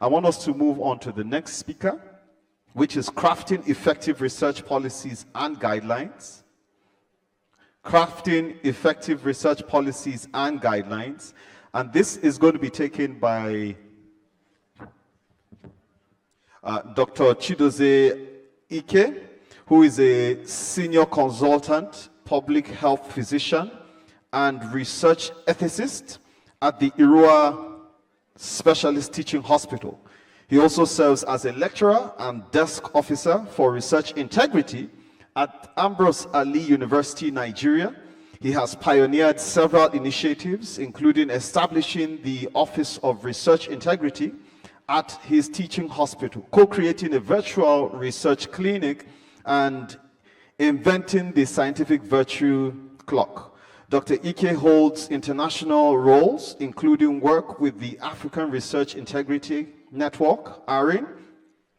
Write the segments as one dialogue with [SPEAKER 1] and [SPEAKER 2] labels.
[SPEAKER 1] I want us to move on to the next speaker, which is crafting effective research policies and guidelines. Crafting effective research policies and guidelines. And this is going to be taken by Dr. Chidozie Ike, who is a senior consultant, public health physician, and research ethicist at the Irua Specialist Teaching Hospital. He also serves as a lecturer and desk officer for research integrity at Ambrose Ali University, Nigeria. He has pioneered several initiatives, including establishing the Office of Research Integrity at his teaching hospital, co-creating a virtual research clinic, and inventing the scientific virtue clock. Dr. Ike holds international roles, including work with the African Research Integrity Network, ARIN,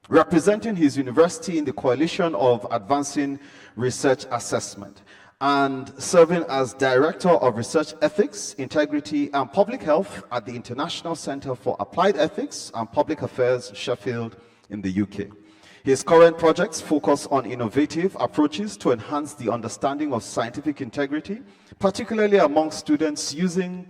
[SPEAKER 1] representing his university in the Coalition of Advancing Research Assessment, and serving as Director of Research Ethics, Integrity, and Public Health at the International Center for Applied Ethics and Public Affairs, Sheffield, in the UK. His current projects focus on innovative approaches to enhance the understanding of scientific integrity, particularly among students using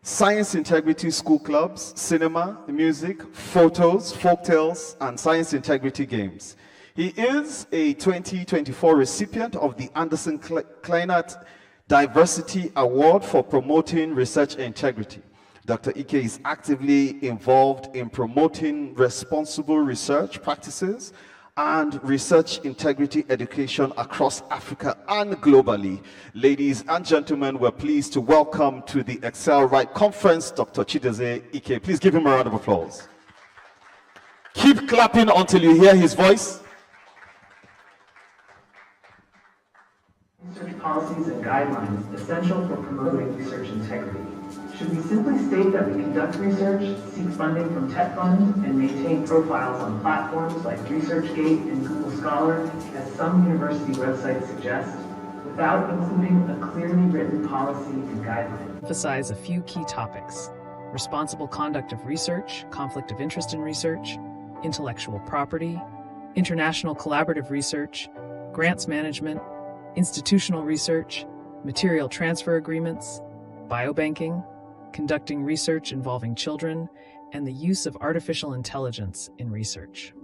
[SPEAKER 1] science integrity school clubs, cinema, music, photos, folktales, and science integrity games. He is a 2024 recipient of the Anderson Kleinert Diversity Award for promoting research integrity. Dr. Ike is actively involved in promoting responsible research practices and research integrity education across Africa and globally. Ladies and gentlemen, we're pleased to welcome to the EXCEL-RITE Conference, Dr. Chidozie Ike. Please give him a round of applause. Keep clapping until you hear his voice.
[SPEAKER 2] Research policies and guidelines essential for promoting research integrity. Should we simply state that we conduct research, seek funding from TET Fund, and maintain profiles on platforms like ResearchGate and Google Scholar, as some university websites suggest, without including a clearly written policy and guideline?
[SPEAKER 3] Emphasize a few key topics: responsible conduct of research, conflict of interest in research, intellectual property, international collaborative research, grants management, institutional research, material transfer agreements, biobanking, conducting research involving children, and the use of artificial intelligence in research.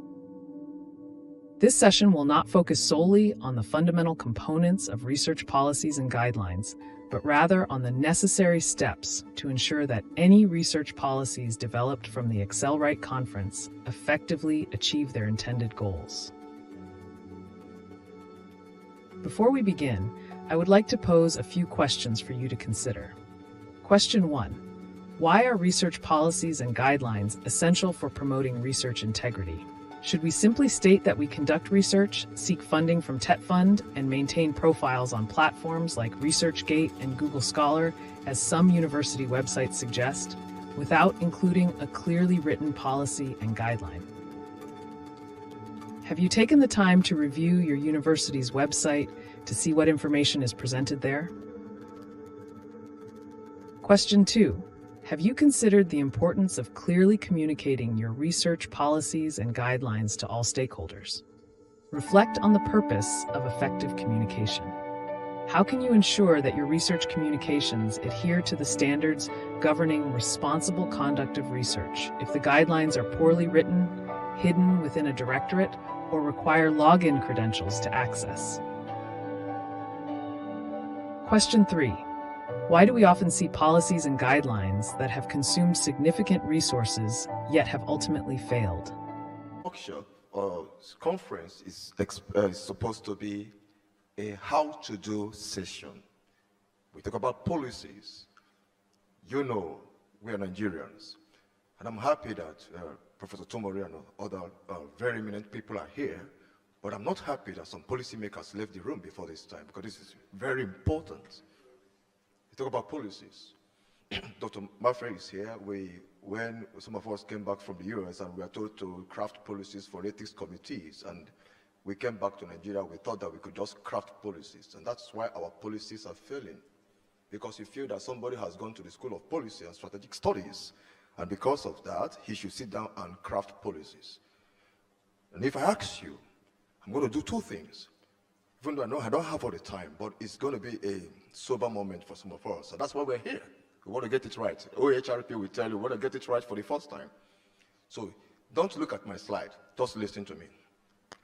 [SPEAKER 3] This session will not focus solely on the fundamental components of research policies and guidelines, but rather on the necessary steps to ensure that any research policies developed from the EXCEL-RITE Conference effectively achieve their intended goals. Before we begin, I would like to pose a few questions for you to consider. Question 1. Why are research policies and guidelines essential for promoting research integrity? Should we simply state that we conduct research, seek funding from TET Fund, and maintain profiles on platforms like ResearchGate and Google Scholar, as some university websites suggest, without including a clearly written policy and guideline? Have you taken the time to review your university's website to see what information is presented there? Question 2. Have you considered the importance of clearly communicating your research policies and guidelines to all stakeholders? Reflect on the purpose of effective communication. How can you ensure that your research communications adhere to the standards governing responsible conduct of research if the guidelines are poorly written, hidden within a directorate, or require login credentials to access? Question 3. Why do we often see policies and guidelines that have consumed significant resources yet have ultimately failed?
[SPEAKER 4] Workshop or conference is supposed to be a how-to-do session. We talk about policies. You know, we are Nigerians. And I'm happy that Professor Tomori and other very eminent people are here, but I'm not happy that some policymakers left the room before this time, because this is very important. We talk about policies. Dr. Maffrey is here. When some of us came back from the US and we were told to craft policies for ethics committees, and we came back to Nigeria, we thought that we could just craft policies, and that's why our policies are failing. Because we feel that somebody has gone to the School of Policy and Strategic Studies And because of that, he should sit down and craft policies. And if I ask you, I'm going to do two things. Even though I know I don't have all the time, but it's going to be a sober moment for some of us. So that's why we're here. We want to get it right. OHRP will tell you we want to get it right for the first time. So don't look at my slide. Just listen to me.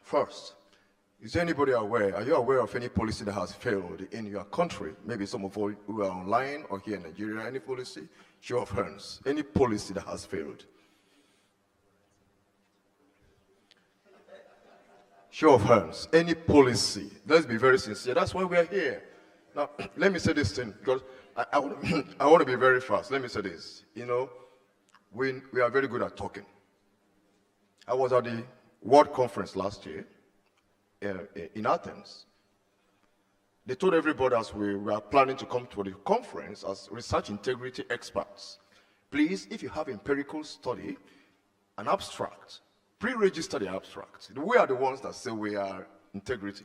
[SPEAKER 4] First, is anybody aware, are you aware of any policy that has failed in your country? Maybe some of you who are online or here in Nigeria, any policy? Show of hands. Any policy that has failed? Show of hands. Any policy. Let's be very sincere. That's why we're here. Now, let me say this thing, because I want to be very fast. Let me say this. You know, we are very good at talking. I was at the World Conference last year in Athens. They told everybody as we were planning to come to the conference as research integrity experts, please, if you have empirical study, an abstract, pre-register the abstract. We are the ones that say we are integrity.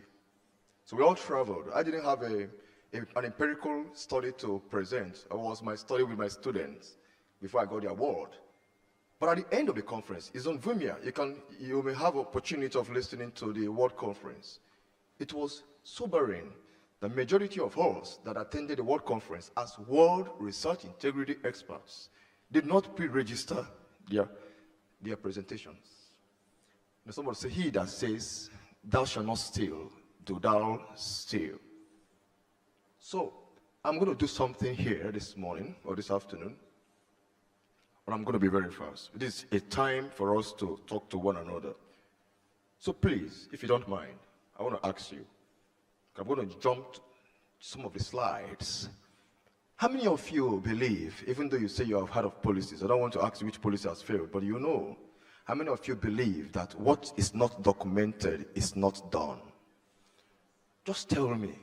[SPEAKER 4] So we all traveled. I didn't have an empirical study to present. It was my study with my students before I got the award. But at the end of the conference, it's on Vimeo. You may have opportunity of listening to the World Conference. It was sobering. The majority of us that attended the World Conference as World Research Integrity experts did not pre-register their presentations. And somebody say, he that says, thou shalt not steal, do thou steal. So, I'm going to do something here this morning or this afternoon, but I'm going to be very fast. It is a time for us to talk to one another. So please, if you don't mind, I want to ask you, I'm going to jump to some of the slides. How many of you believe, even though you say you have heard of policies, I don't want to ask you which policy has failed, but you know, how many of you believe that what is not documented is not done? Just tell me.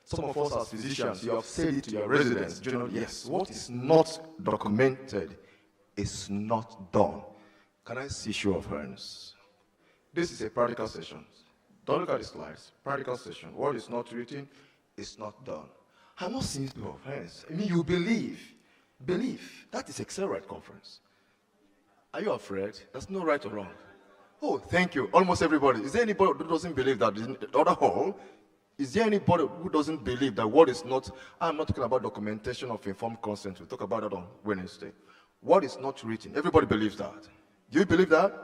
[SPEAKER 4] Some of us as physicians, you have said it to your residents, you know, yes, what is not documented is not done. Can I see show of hands? This is a practical session. Don't look at the slides. Practical session. What is not written is not done. I'm not seeing show of hands. I mean, you believe. Believe. That is EXCEL-RITE Conference. Are you afraid? There's no right or wrong. Oh, thank you. Almost everybody. Is there anybody who doesn't believe that in the other hall? Is there anybody who doesn't believe that what is not, I'm not talking about documentation of informed consent. We'll talk about that on Wednesday. What is not written? Everybody believes that. Do you believe that?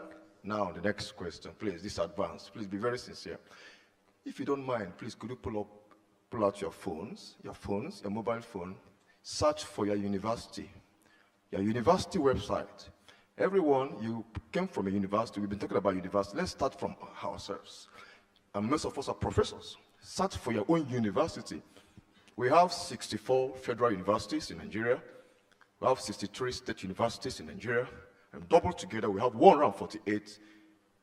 [SPEAKER 4] Now, the next question, please, this advance. Please be very sincere. If you don't mind, please, could you pull out your phones, your mobile phone, search for your university website. Everyone, you came from a university. We've been talking about university. Let's start from ourselves. And most of us are professors. Search for your own university. We have 64 federal universities in Nigeria. We have 63 state universities in Nigeria. And doubled together, we have 148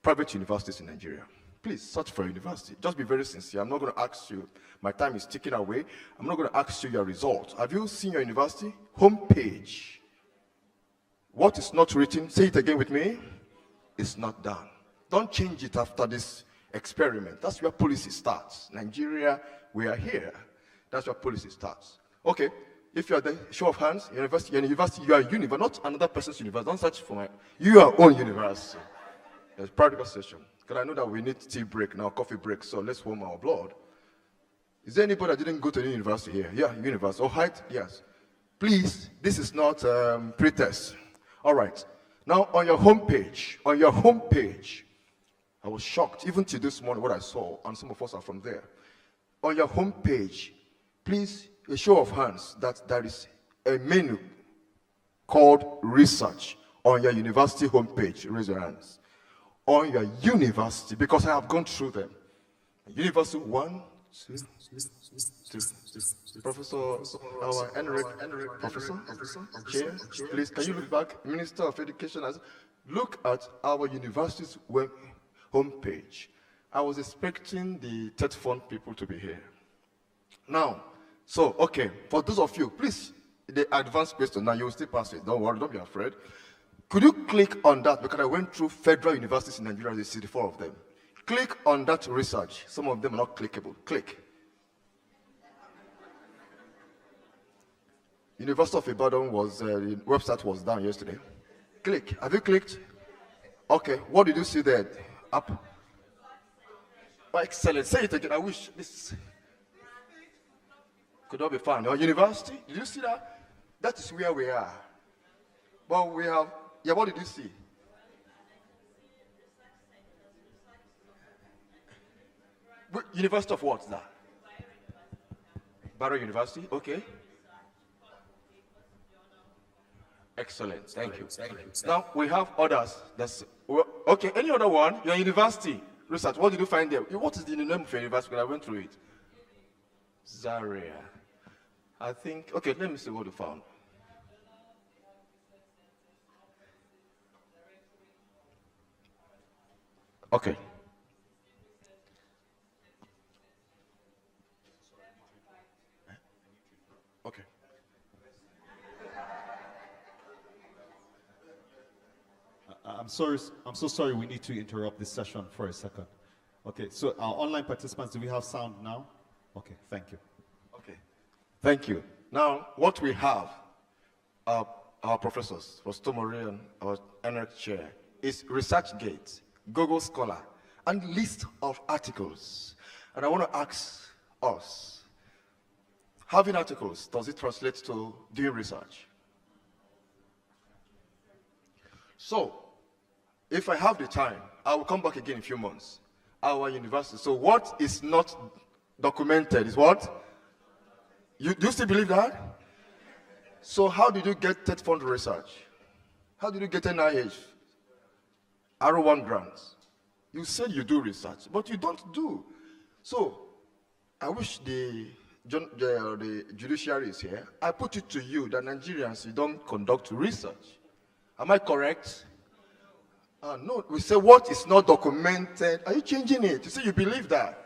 [SPEAKER 4] private universities in Nigeria. Please search for a university. Just be very sincere. I'm not going to ask you. My time is ticking away. I'm not going to ask you your results. Have you seen your university? Homepage. What is not written, say it again with me, is not done. Don't change it after this experiment. That's where policy starts. Nigeria, we are here. That's where policy starts. Okay, if you are the show of hands, university, you are a university, not another person's university. Don't search for your own university. There's practical session. Because I know that we need tea break now, coffee break, so let's warm our blood. Is there anybody that didn't go to the university here? Yeah, university. Oh, height? Yes. Please, this is not pre-test. All right. Now, on your homepage, I was shocked, even to this morning, what I saw, and some of us are from there. On your homepage, please, a show of hands that there is a menu called research on your university homepage. Raise your hands. On your university, because I have gone through them. University 1, 2, 2. Professor, our Enric, Professor, Chair, please, can you look back? Minister of Education, look at our university's web homepage. I was expecting the TED Fund people to be here. Now, so, okay, for those of you, please, the advanced question, now you will still pass it. Don't worry, don't be afraid. Could you click on that? Because I went through federal universities in Nigeria, there's 64 of them. Click on that research. Some of them are not clickable. Click. University of Ibadan the website was down yesterday. Click. Have you clicked? Okay. What did you see there? Up. Oh, excellent. Say it again. I wish this could not be found. Your university? Did you see that? That is where we are. But we have, yeah, what did you see? University of what is that? Barrow University, okay. Excellent, thank you. Now we have others. Okay, any other one? Your university research, what did you find there? What is the name of your university? I went through it. Zaria. I think, okay, let me see what you found. Okay. Okay.
[SPEAKER 1] I'm sorry. I'm so sorry. We need to interrupt this session for a second. Okay. So our online participants, do we have sound now? Okay. Thank you.
[SPEAKER 4] Okay. Thank you. Now, what we have, our professors, Pastor Mori and our NREC chair, is ResearchGate, Google Scholar, and list of articles. And I want to ask us, having articles, does it translate to doing research? So, if I have the time, I will come back again in a few months. Our university. So what is not documented is what? Do you still believe that? So how did you get TED Fund research? How did you get NIH? R1 grants? You said you do research, but you don't do. So I wish the judiciary is here. I put it to you that Nigerians, you don't conduct research. Am I correct? No, we say what is not documented. Are you changing it? You say you believe that.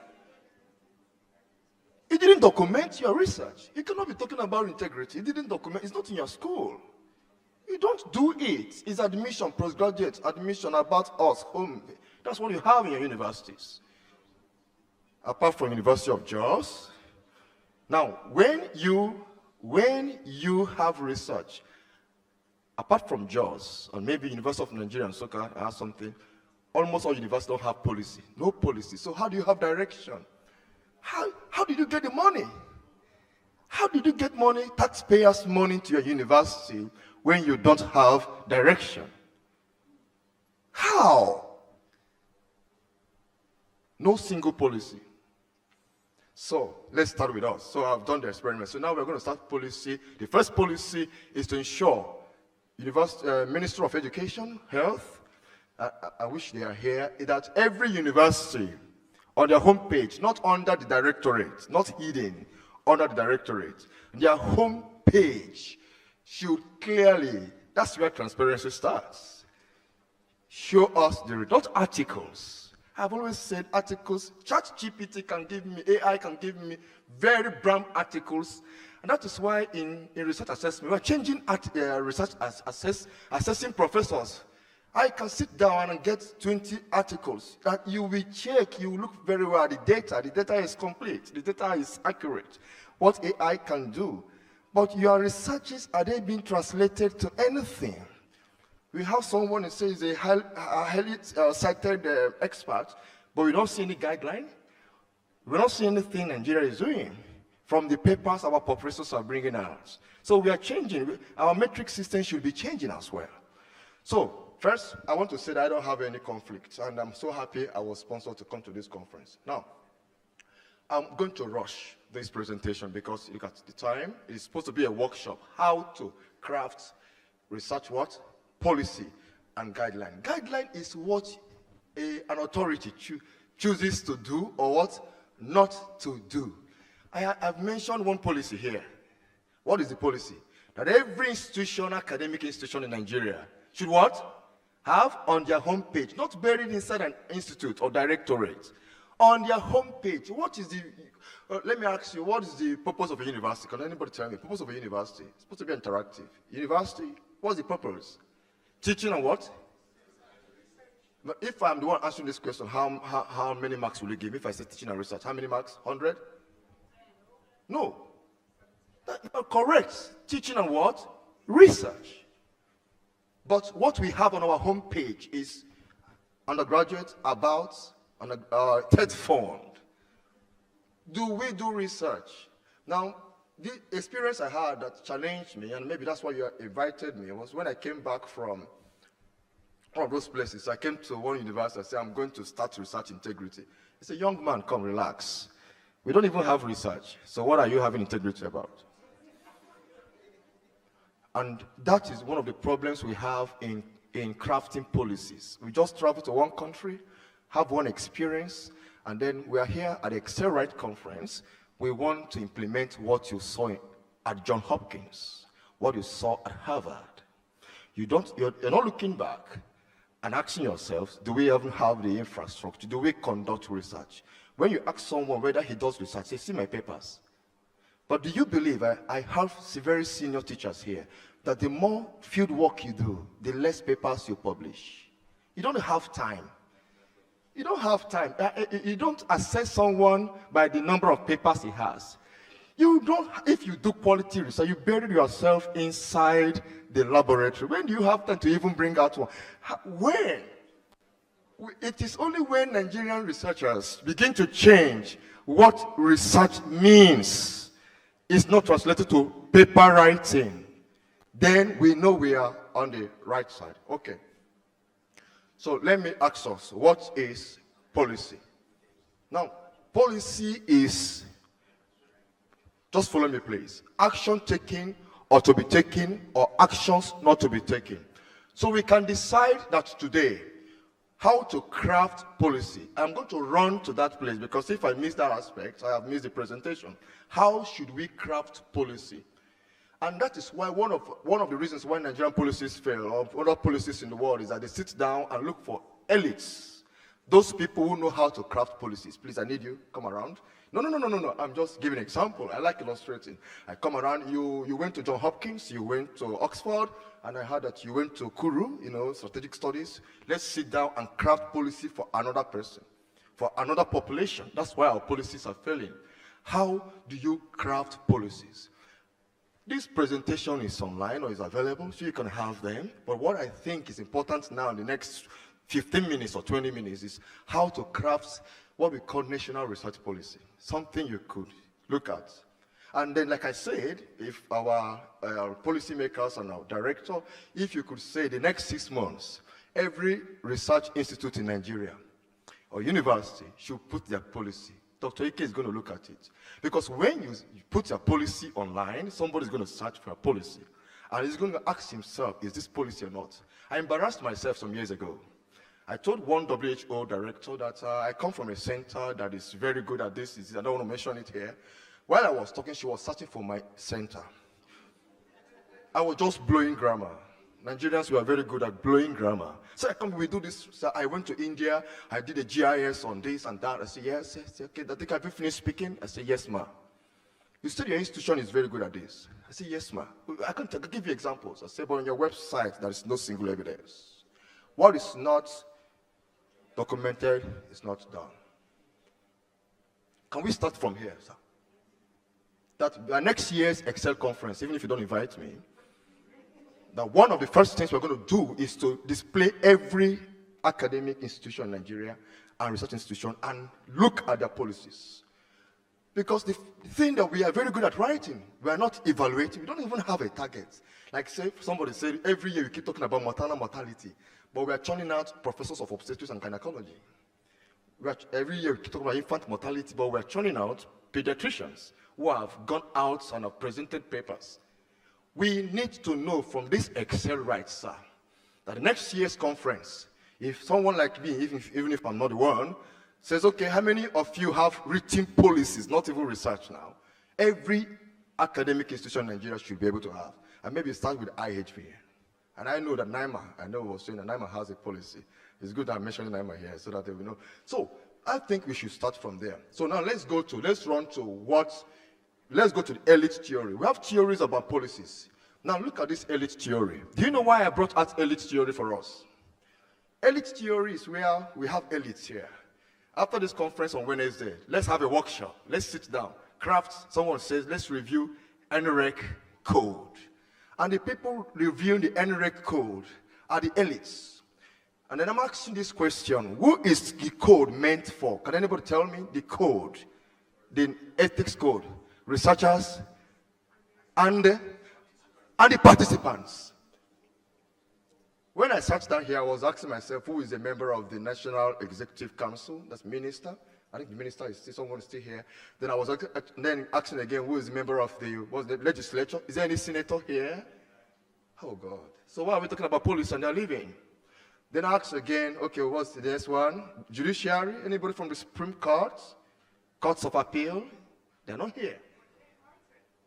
[SPEAKER 4] You didn't document your research. You cannot be talking about integrity. You didn't document. It's not in your school. You don't do it. It's admission, postgraduate admission about us, home. That's what you have in your universities. Apart from University of Jos. Now, when you have research, apart from Jos, or maybe University of Nigeria and Soka has something, almost all universities don't have policy. No policy. So how do you have direction? How did you get the money? How did you get money, taxpayers' money to your university when you don't have direction? How? No single policy. So let's start with us. So I've done the experiment. So now we're going to start policy. The first policy is to ensure Ministry of Education, Health, I wish they are here, that every university on their homepage, not under the directorate, not hidden, under the directorate, their homepage should clearly, that's where transparency starts. Show us the not articles. I've always said articles, ChatGPT can give me, AI can give me very brown articles. And that is why in research assessment, we're changing research assessing professors. I can sit down and get 20 articles that you will check, you will look very well at the data. The data is complete, the data is accurate, what AI can do. But your researches, are they being translated to anything? We have someone who says a highly cited expert, but we don't see any guideline. We don't see anything Nigeria is doing from the papers our professors are bringing out. So we are changing. Our metric system should be changing as well. So first, I want to say that I don't have any conflict, and I'm so happy I was sponsored to come to this conference. Now, I'm going to rush this presentation because look at the time. It's supposed to be a workshop, how to craft research what? Policy and guideline. Guideline is what an authority chooses to do or what not to do. I've mentioned one policy here. What is the policy? That every institution, academic institution in Nigeria should what? Have on their homepage, not buried inside an institute or directorate, on their homepage. What is the, let me ask you, what is the purpose of a university? Can anybody tell me? The purpose of a university? It's supposed to be interactive. University, what's the purpose? Teaching and what? But if I'm the one answering this question, how many marks will you give? If I say teaching and research, how many marks? 100? No. Correct. Teaching and what? Research. But what we have on our homepage is undergraduate, about, TED Fund. Do we do research? Now, the experience I had that challenged me, and maybe that's why you invited me, was when I came back from one of those places. I came to one university, I said, I'm going to start research integrity. He said, young man, come relax. We don't even have research. So what are you having integrity about? And that is one of the problems we have in crafting policies. We just travel to one country, have one experience, and then we are here at the EXCEL-RITE Conference. We want to implement what you saw at Johns Hopkins, what you saw at Harvard. You're not looking back and asking yourselves, do we even have the infrastructure? Do we conduct research? When you ask someone whether he does research, they see my papers. But do you believe, I have very senior teachers here, that the more field work you do, the less papers you publish? You don't have time. You don't have time. You don't assess someone by the number of papers he has. You don't, if you do quality research, you bury yourself inside the laboratory. When do you have time to even bring out one? When? It is only when Nigerian researchers begin to change what research means, it's not translated to paper writing, then we know we are on the right side. Okay. So let me ask us, what is policy? Now, policy is, just follow me please, action taken or to be taken, or actions not to be taken. So we can decide that today, how to craft policy. I'm going to run to that place, because if I miss that aspect, I have missed the presentation. How should we craft policy? And that is why one of the reasons why Nigerian policies fail, or other policies in the world, is that they sit down and look for elites. Those people who know how to craft policies. Please, I need you, come around. No, I'm just giving an example. I like illustrating. I come around, you went to Johns Hopkins, you went to Oxford, and I heard that you went to Kuru, strategic studies. Let's sit down and craft policy for another person, for another population. That's why our policies are failing. How do you craft policies? This presentation is online or is available, so you can have them. But what I think is important now in the next 15 minutes or 20 minutes is how to craft what we call national research policy, something you could look at. And then, like I said, if our policymakers and our director, if you could say the next 6 months, every research institute in Nigeria or university should put their policy. Dr. Ike is going to look at it. Because when you put your policy online, somebody's going to search for a policy. And he's going to ask himself, is this policy or not? I embarrassed myself some years ago. I told one WHO director that I come from a center that is very good at this. I don't want to mention it here. While I was talking, she was searching for my center. I was just blowing grammar. Nigerians were very good at blowing grammar. So I come, we do this. So I went to India. I did a GIS on this and that. I said, yes, okay. I think, have you finished speaking? I said, yes, ma. You said your institution is very good at this. I said, yes, ma. I can give you examples. I said, but on your website, there is no single evidence. What is not documented is not done. Can we start from here, sir? That next year's EXCEL conference, even if you don't invite me, that one of the first things we're going to do is to display every academic institution in Nigeria and research institution and look at their policies. Because the thing that we are very good at writing, we are not evaluating, we don't even have a target. Like say, somebody said, every year we keep talking about maternal mortality, but we are churning out professors of obstetrics and gynecology. Every year we keep talking about infant mortality, but we are churning out pediatricians who have gone out and have presented papers. We need to know from this EXCEL-RITE, sir, that the next year's conference, if someone like me, even if I'm not the one, says, okay, how many of you have written policies, not even research now? Every academic institution in Nigeria should be able to have. And maybe start with IHP. And I know that NIMA, I know was saying that NIMA has a policy. It's good that I'm mentioning NIMA here so that they will know. So I think we should start from there. So now let's go to the elite theory. We have theories about policies. Now look at this elite theory. Do you know why I brought out elite theory for us? Elite theory is where we have elites here. After this conference on Wednesday, let's have a workshop. Let's sit down. Someone says, let's review NREC code. And the people reviewing the NREC code are the elites. And then I'm asking this question, who is the code meant for? Can anybody tell me the code, the ethics code? Researchers and the participants. When I sat down here, I was asking myself, who is a member of the National Executive Council? That's minister. I think the minister is still, someone is still here. Then I was then asking again, who is a member of the legislature? Is there any senator here? Oh God. So why are we talking about police and they're leaving? Then I asked again, okay, what's the next one? Judiciary, anybody from the Supreme Court? Courts of Appeal? They're not here.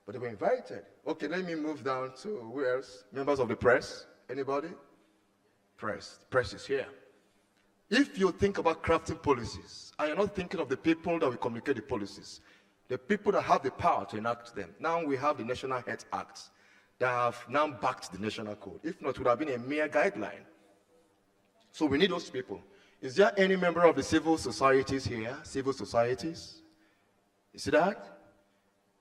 [SPEAKER 4] But they were invited. Okay, let me move down to who else? Members of the press? Anybody? Press. The press is here. If you think about crafting policies, and you're not thinking of the people that will communicate the policies, the people that have the power to enact them. Now we have the National Health Act that have now backed the National Code. If not, it would have been a mere guideline. So we need those people. Is there any member of the civil societies here? Civil societies? You see that?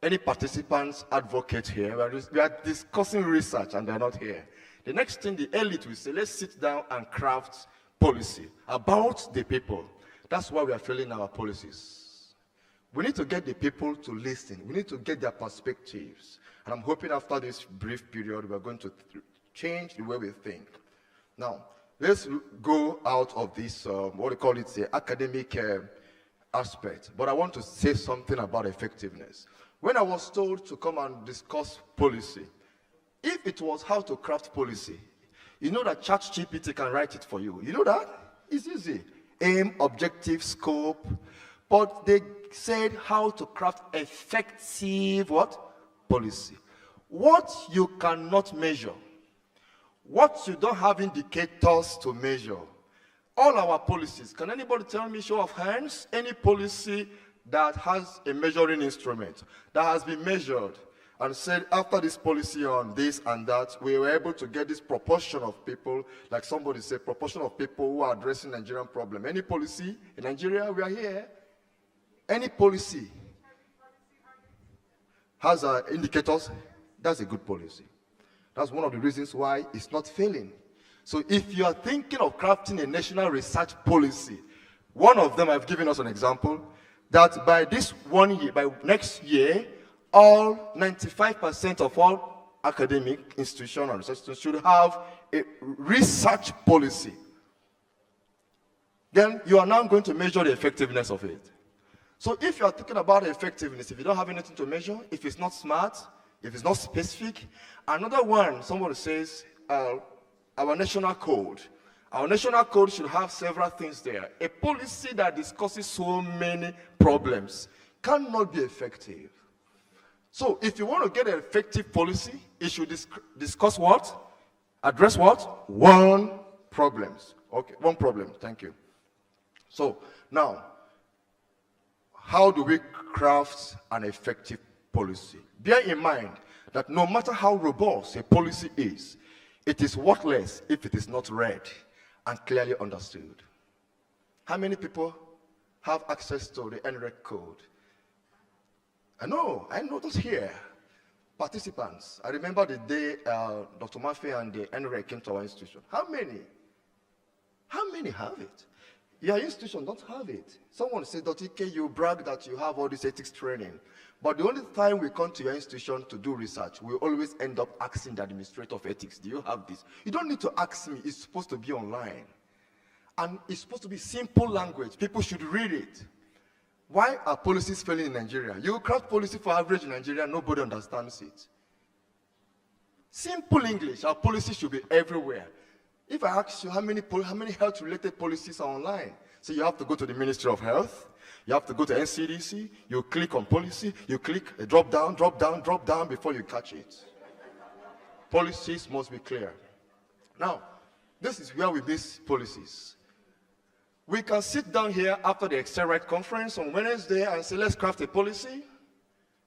[SPEAKER 4] Any participants, advocates here? We are discussing research and they're not here. The next thing the elite will say, let's sit down and craft policy about the people. That's why we are filling our policies. We need to get the people to listen. We need to get their perspectives. And I'm hoping after this brief period, we're going to change the way we think. Now, let's go out of this, what we call it, the academic aspect. But I want to say something about effectiveness. When I was told to come and discuss policy, if it was how to craft policy, you know that ChatGPT can write it for you. You know that? It's easy. Aim, objective, scope. But they said how to craft effective what? Policy. What you cannot measure, what you don't have indicators to measure, all our policies, can anybody tell me, show of hands, any policy that has a measuring instrument, that has been measured and said after this policy on this and that, we were able to get this proportion of people, like somebody said, proportion of people who are addressing Nigerian problem. Any policy in Nigeria, we are here. Any policy has indicators, that's a good policy. That's one of the reasons why it's not failing. So if you are thinking of crafting a national research policy, one of them, I've given us an example, that by this 1 year, by next year, all 95% of all academic institutions and research institutions should have a research policy. Then you are now going to measure the effectiveness of it. So if you are thinking about effectiveness, if you don't have anything to measure, if it's not smart, if it's not specific, another one, somebody says, our national code. Our national code should have several things there. A policy that discusses so many problems cannot be effective. So if you want to get an effective policy, it should discuss what? Address what? One problem. Okay, one problem. Thank you. So now, how do we craft an effective policy? Bear in mind that no matter how robust a policy is, it is worthless if it is not read and clearly understood. How many people have access to the NREC code? I know those here. Participants. I remember the day Dr. Maffei and the NREC came to our institution. How many? How many have it? Your institution don't have it. Someone said, Dr. Ike, you brag that you have all this ethics training. But the only time we come to your institution to do research, we always end up asking the administrator of ethics, do you have this? You don't need to ask me. It's supposed to be online. And it's supposed to be simple language. People should read it. Why are policies failing in Nigeria? You craft policy for average in Nigeria, nobody understands it. Simple English, our policy should be everywhere. If I ask you how many health-related policies are online, so you have to go to the Ministry of Health, you have to go to NCDC, you click on policy, you click drop down before you catch it. Policies must be clear. Now, this is where we miss policies. We can sit down here after the EXCEL-RITE Conference on Wednesday and say, let's craft a policy.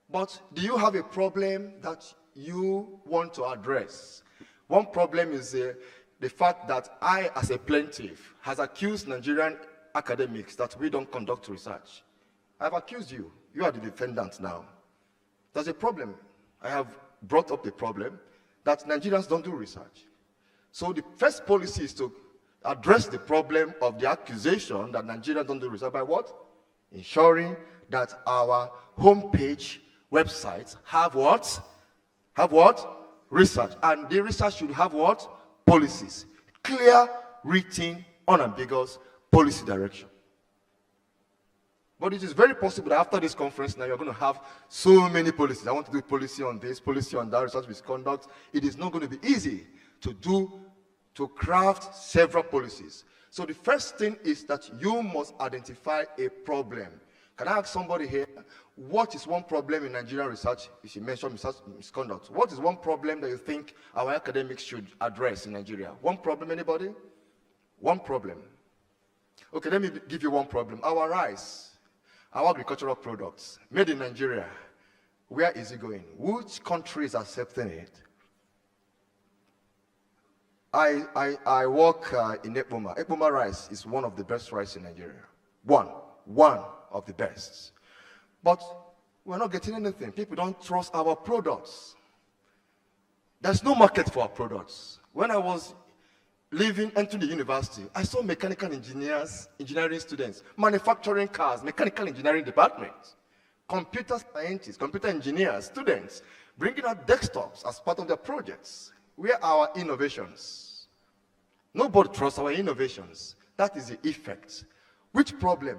[SPEAKER 4] But do you have a problem that you want to address? One problem is the fact that I, as a plaintiff, has accused Nigerian academics that we don't conduct research. I've accused you. You are the defendant now. There's a problem. I have brought up the problem that Nigerians don't do research. So the first policy is to address the problem of the accusation that Nigerians don't do research by what? Ensuring that our homepage websites have what? Have what? Research. And the research should have what? Policies. Clear, written, unambiguous policy direction. But it is very possible that after this conference now you're going to have so many policies. I want to do policy on this, policy on that, research misconduct. It is not going to be easy to craft several policies. So the first thing is that you must identify a problem. Can I ask somebody here, what is one problem in Nigerian research? If you mention misconduct, what is one problem that you think our academics should address in Nigeria? One problem, anybody? One problem. Okay, let me give you one problem. Our rice, our agricultural products, made in Nigeria, where is it going? Which country is accepting it? I work in Ekpoma. Ekpoma rice is one of the best rice in Nigeria. One of the best. But we're not getting anything. People don't trust our products. There's no market for our products. When I was entering the university, I saw mechanical engineers, engineering students, manufacturing cars, mechanical engineering departments, computer scientists, computer engineers, students, bringing out desktops as part of their projects. Where are our innovations? Nobody trusts our innovations. That is the effect. Which problem?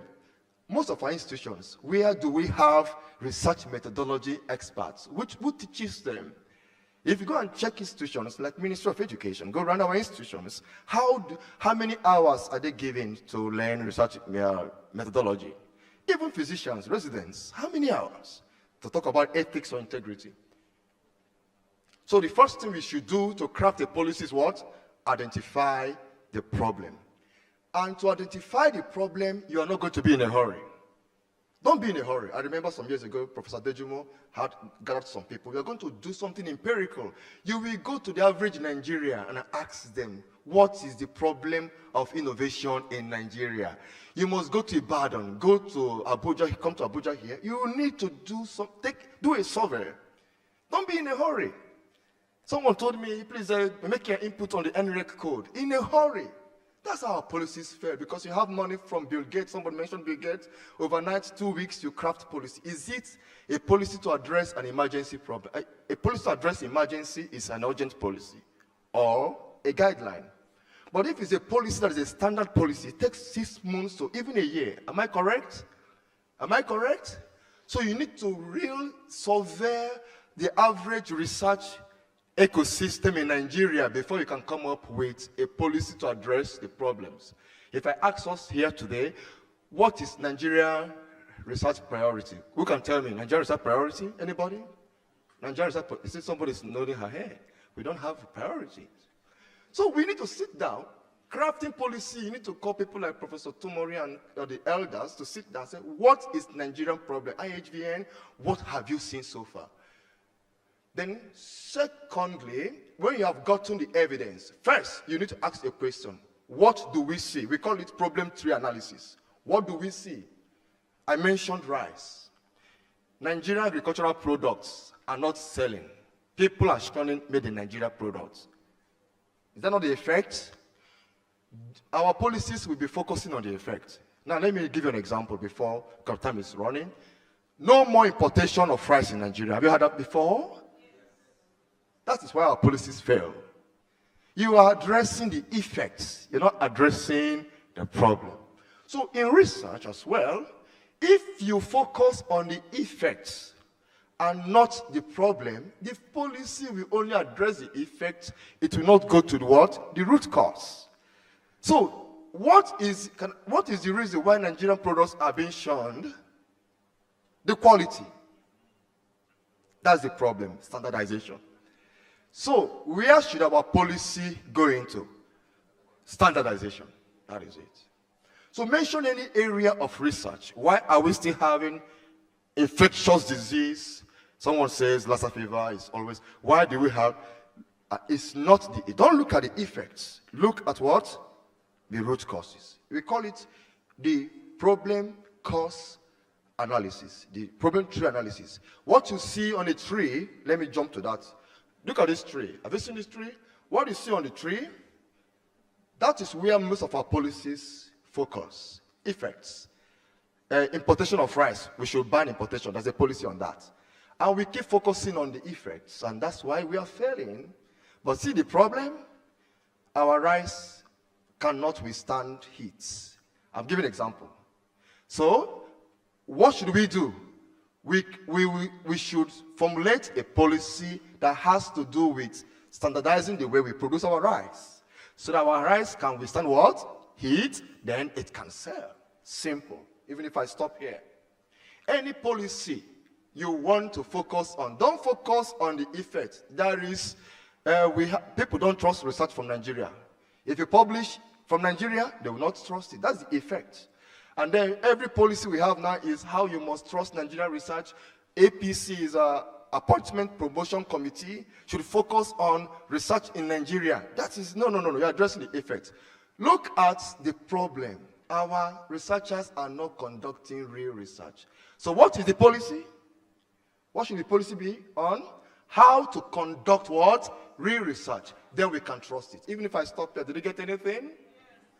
[SPEAKER 4] Most of our institutions, where do we have research methodology experts? Who teaches them? If you go and check institutions like Ministry of Education, go around our institutions, how many hours are they given to learn research methodology? Even physicians, residents, how many hours to talk about ethics or integrity? So the first thing we should do to craft a policy is what? Identify the problem. And to identify the problem, you are not going to be in a hurry. Don't be in a hurry. I remember some years ago, Professor Dejumo had gathered some people. We are going to do something empirical. You will go to the average Nigeria and ask them, what is the problem of innovation in Nigeria? You must go to Ibadan, go to Abuja, come to Abuja here. You need to do a survey. Don't be in a hurry. Someone told me, please make your input on the NREC code. In a hurry. That's how our policies fail, because you have money from Bill Gates. Somebody mentioned Bill Gates. Overnight, 2 weeks, you craft policy. Is it a policy to address an emergency problem? A policy to address emergency is an urgent policy or a guideline. But if it's a policy that is a standard policy, it takes 6 months to even a year. Am I correct? Am I correct? So you need to survey the average research ecosystem in Nigeria before you can come up with a policy to address the problems. If I ask us here today, what is Nigeria research priority? Who can tell me Nigeria research priority? Anybody? Nigeria research, is it somebody's nodding her head? We don't have priorities. So we need to sit down, crafting policy. You need to call people like Professor Tumori and the elders to sit down and say, what is Nigerian problem? IHVN, what have you seen so far? Then, secondly, when you have gotten the evidence, first, you need to ask a question. What do we see? We call it problem tree analysis. What do we see? I mentioned rice. Nigerian agricultural products are not selling. People are shunning made in Nigeria products. Is that not the effect? Our policies will be focusing on the effect. Now, let me give you an example before time is running. No more importation of rice in Nigeria. Have you heard that before? That is why our policies fail. You are addressing the effects. You're not addressing the problem. So in research as well, if you focus on the effects and not the problem, the policy will only address the effect. It will not go to the what? The root cause. So what is the reason why Nigerian products are being shunned? The quality. That's the problem, standardization. So, where should our policy go into? Standardization. That is it. So, mention any area of research. Why are we still having infectious disease? Someone says Lassa fever is always. Why do we have? It's not the. Don't look at the effects. Look at what? The root causes. We call it the problem cause analysis. The problem tree analysis. What you see on a tree, let me jump to that. Look at this tree. Have you seen this tree? What you see on the tree That is where most of our policies focus. Effects. Importation of rice, we should ban importation. There's a policy on that. And we keep focusing on the effects, and that's why we are failing. But see the problem? Our rice cannot withstand heat. I'm giving an example. So, what should we do? We should formulate a policy that has to do with standardizing the way we produce our rice. So that our rice can withstand what? Heat, then it can sell. Simple. Even if I stop here. Any policy you want to focus on, don't focus on the effect. There is, people don't trust research from Nigeria. If you publish from Nigeria, they will not trust it. That's the effect. And then every policy we have now is how you must trust Nigerian research. APC is a appointment promotion committee, should focus on research in Nigeria. That is, no, you're addressing the effect. Look at the problem. Our researchers are not conducting real research. So what is the policy? What should the policy be on? How to conduct what? Real research. Then we can trust it. Even if I stop there, did you get anything?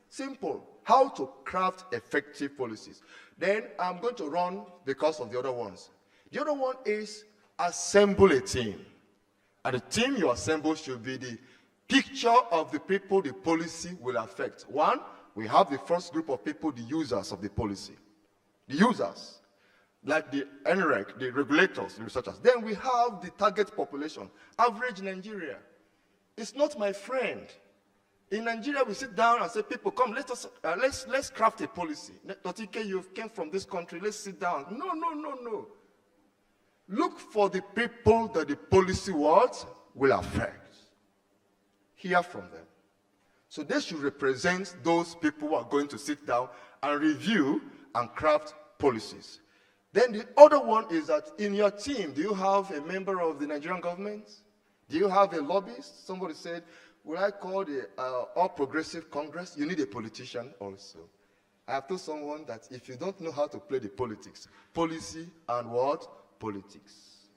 [SPEAKER 4] Simple. How to craft effective policies. Then I'm going to run because of the other ones. The other one is assemble a team. And the team you assemble should be the picture of the people the policy will affect. One, we have the first group of people, the users of the policy. The users, like the NREC, the regulators, the researchers. Then we have the target population, average Nigeria. It's not my friend. In Nigeria, we sit down and say, people, come, let's craft a policy. Dr. Ike, you came from this country, let's sit down. No. Look for the people that the policy will affect. Hear from them. So they should represent those people who are going to sit down and review and craft policies. Then the other one is that in your team, do you have a member of the Nigerian government? Do you have a lobbyist? Somebody said, will I call the All Progressive Congress? You need a politician also. I have told someone that if you don't know how to play the politics, policy and what? Politics.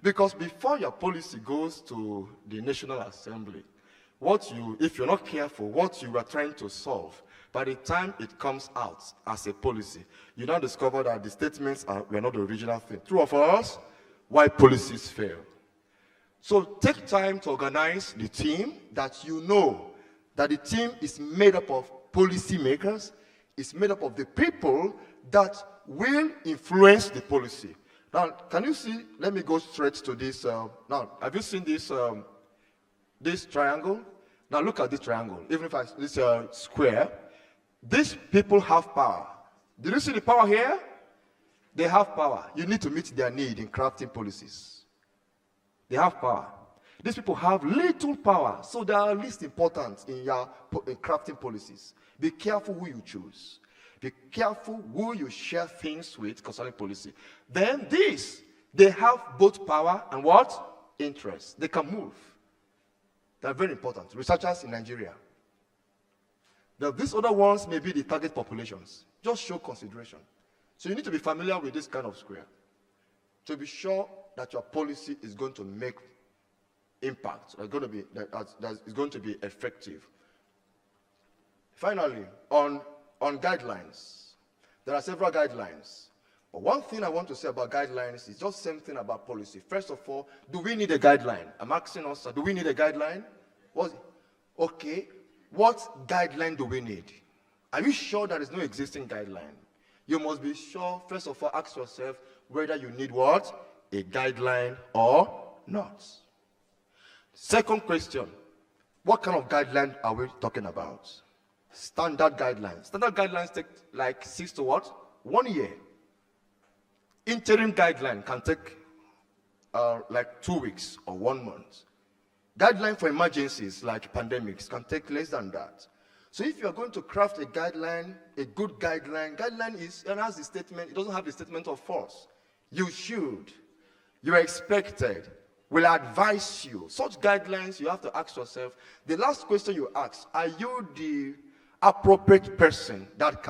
[SPEAKER 4] Because before your policy goes to the National Assembly, if you're not careful, what you are trying to solve, by the time it comes out as a policy, you now discover that the statements were not the original thing. True or false? Why policies fail. So take time to organize the team that you know that the team is made up of policy makers, it's made up of the people that will influence the policy. Now, can you see, let me go straight to this. Now, have you seen this, this triangle? Now look at this triangle. Even if this square, these people have power. Did you see the power here? They have power. You need to meet their need in crafting policies. They have power. These people have little power, so they are least important in crafting policies. Be careful who you choose. Be careful who you share things with concerning policy. Then they have both power and what? Interest. They can move. They're very important. Researchers in Nigeria. Now, these other ones may be the target populations. Just show consideration. So you need to be familiar with this kind of square to be sure that your policy is going to make impact, that is going to be effective. Finally, on guidelines, there are several guidelines. But one thing I want to say about guidelines is just the same thing about policy. First of all, do we need a guideline? I'm asking us, do we need a guideline? Okay, what guideline do we need? Are you sure there is no existing guideline? You must be sure, first of all, ask yourself whether you need what? A guideline or not. Second question, what kind of guideline are we talking about? Standard guidelines. Standard guidelines take like 6 to what? 1 year. Interim guideline can take like 2 weeks or 1 month. Guideline for emergencies like pandemics can take less than that. So if you're going to craft a guideline, a good guideline it has the statement, it doesn't have the statement of force. You should, you are expected, will advise you. Such guidelines you have to ask yourself. The last question you ask, are you the appropriate person that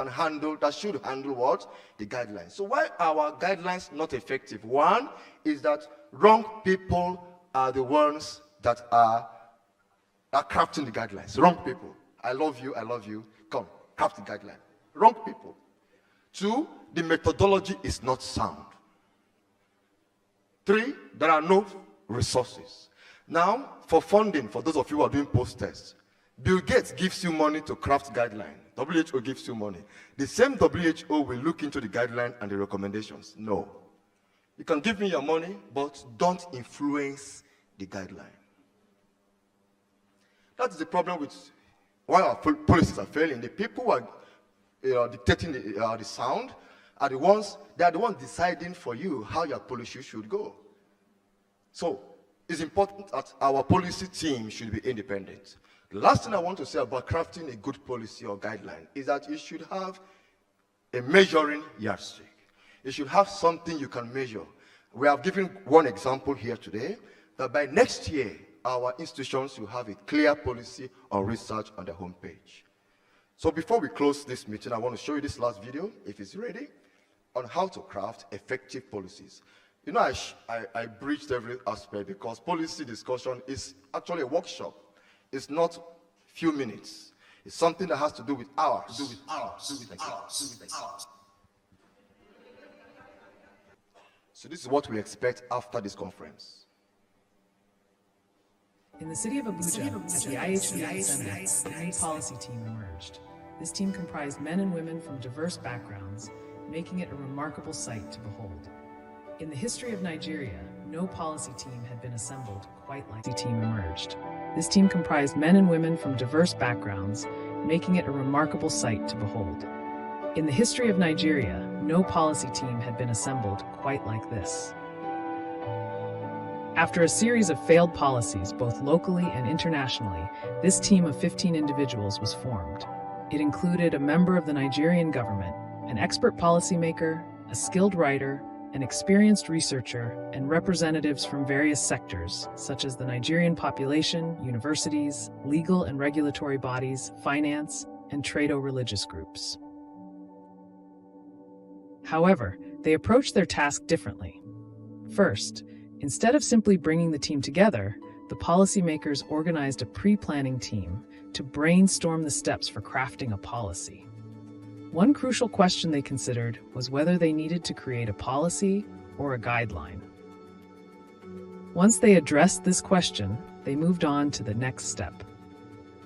[SPEAKER 4] should handle what? The guidelines. So why are our guidelines not effective? One is that wrong people are the ones that are crafting the guidelines. Wrong people. I love you, come, craft the guideline. Wrong people. 2, the methodology is not sound. 3, there are no resources. Now, for funding, for those of you who are doing post-tests, Bill Gates gives you money to craft guideline. WHO gives you money. The same WHO will look into the guideline and the recommendations. No. You can give me your money, but don't influence the guideline. That's the problem with why our policies are failing. The people who are dictating the sound are the ones deciding for you how your policy should go. So it's important that our policy team should be independent. The last thing I want to say about crafting a good policy or guideline is that you should have a measuring yardstick. You should have something you can measure. We have given one example here today, that by next year, our institutions will have a clear policy on research on their homepage. So before we close this meeting, I want to show you this last video, if it's ready, on how to craft effective policies. You know, I breached every aspect because policy discussion is actually a workshop. It's not few minutes. It's something that has to do with hours. So this is what we expect after this conference.
[SPEAKER 3] In the city of Abuja, at the IHV Summit, a new policy team emerged. This team comprised men and women from diverse backgrounds, making it a remarkable sight to behold. In the history of Nigeria, no policy team had been assembled quite like the team emerged. This team comprised men and women from diverse backgrounds, making it a remarkable sight to behold. In the history of Nigeria, no policy team had been assembled quite like this. After a series of failed policies, both locally and internationally, this team of 15 individuals was formed. It included a member of the Nigerian government, an expert policymaker, a skilled writer, an experienced researcher, and representatives from various sectors, such as the Nigerian population, universities, legal and regulatory bodies, finance, and trado-religious groups. However, they approached their task differently. First, instead of simply bringing the team together, the policymakers organized a pre-planning team to brainstorm the steps for crafting a policy. One crucial question they considered was whether they needed to create a policy or a guideline. Once they addressed this question, they moved on to the next step.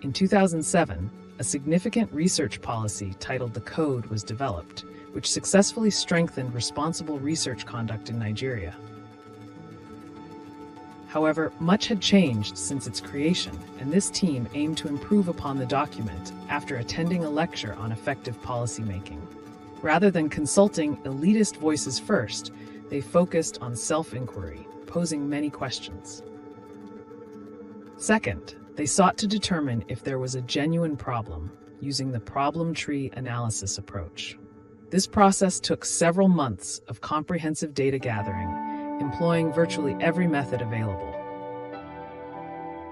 [SPEAKER 3] In 2007, a significant research policy titled the Code was developed, which successfully strengthened responsible research conduct in Nigeria. However, much had changed since its creation, and this team aimed to improve upon the document after attending a lecture on effective policymaking. Rather than consulting elitist voices first, they focused on self-inquiry, posing many questions. Second, they sought to determine if there was a genuine problem, using the problem tree analysis approach. This process took several months of comprehensive data gathering, employing virtually every method available.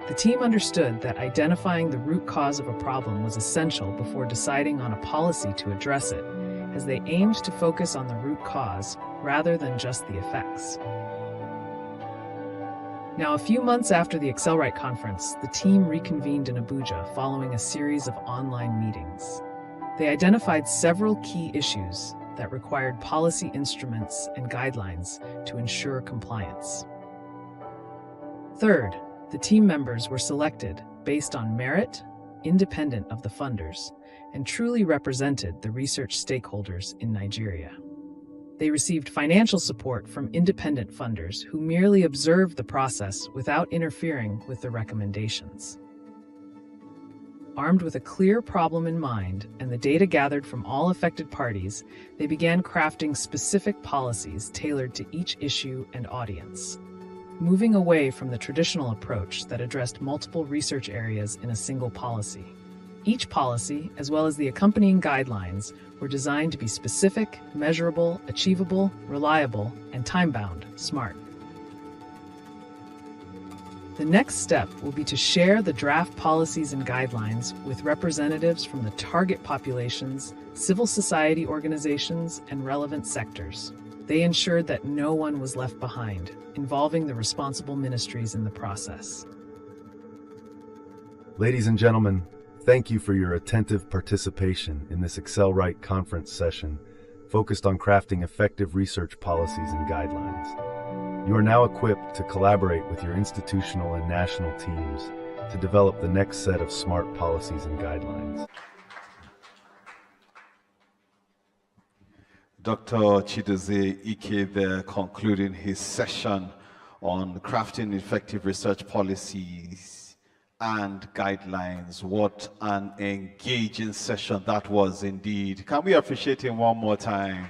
[SPEAKER 3] The team understood that identifying the root cause of a problem was essential before deciding on a policy to address it, as they aimed to focus on the root cause rather than just the effects. Now, a few months after the EXCEL-RITE Conference, the team reconvened in Abuja following a series of online meetings. They identified several key issues that required policy instruments and guidelines to ensure compliance. Third, the team members were selected based on merit, independent of the funders, and truly represented the research stakeholders in Nigeria. They received financial support from independent funders who merely observed the process without interfering with the recommendations. Armed with a clear problem in mind and the data gathered from all affected parties, they began crafting specific policies tailored to each issue and audience, moving away from the traditional approach that addressed multiple research areas in a single policy. Each policy, as well as the accompanying guidelines, were designed to be specific, measurable, achievable, reliable, and time-bound, SMART. The next step will be to share the draft policies and guidelines with representatives from the target populations, civil society organizations, and relevant sectors. They ensured that no one was left behind, involving the responsible ministries in the process.
[SPEAKER 5] Ladies and gentlemen, Thank you for your attentive participation in this EXCEL-RITE Conference session focused on crafting effective research policies and guidelines. You are now equipped to collaborate with your institutional and national teams to develop the next set of smart policies and guidelines.
[SPEAKER 1] Dr. Chidozie Ike there concluding his session on crafting effective research policies and guidelines. What an engaging session that was indeed. Can we appreciate him one more time?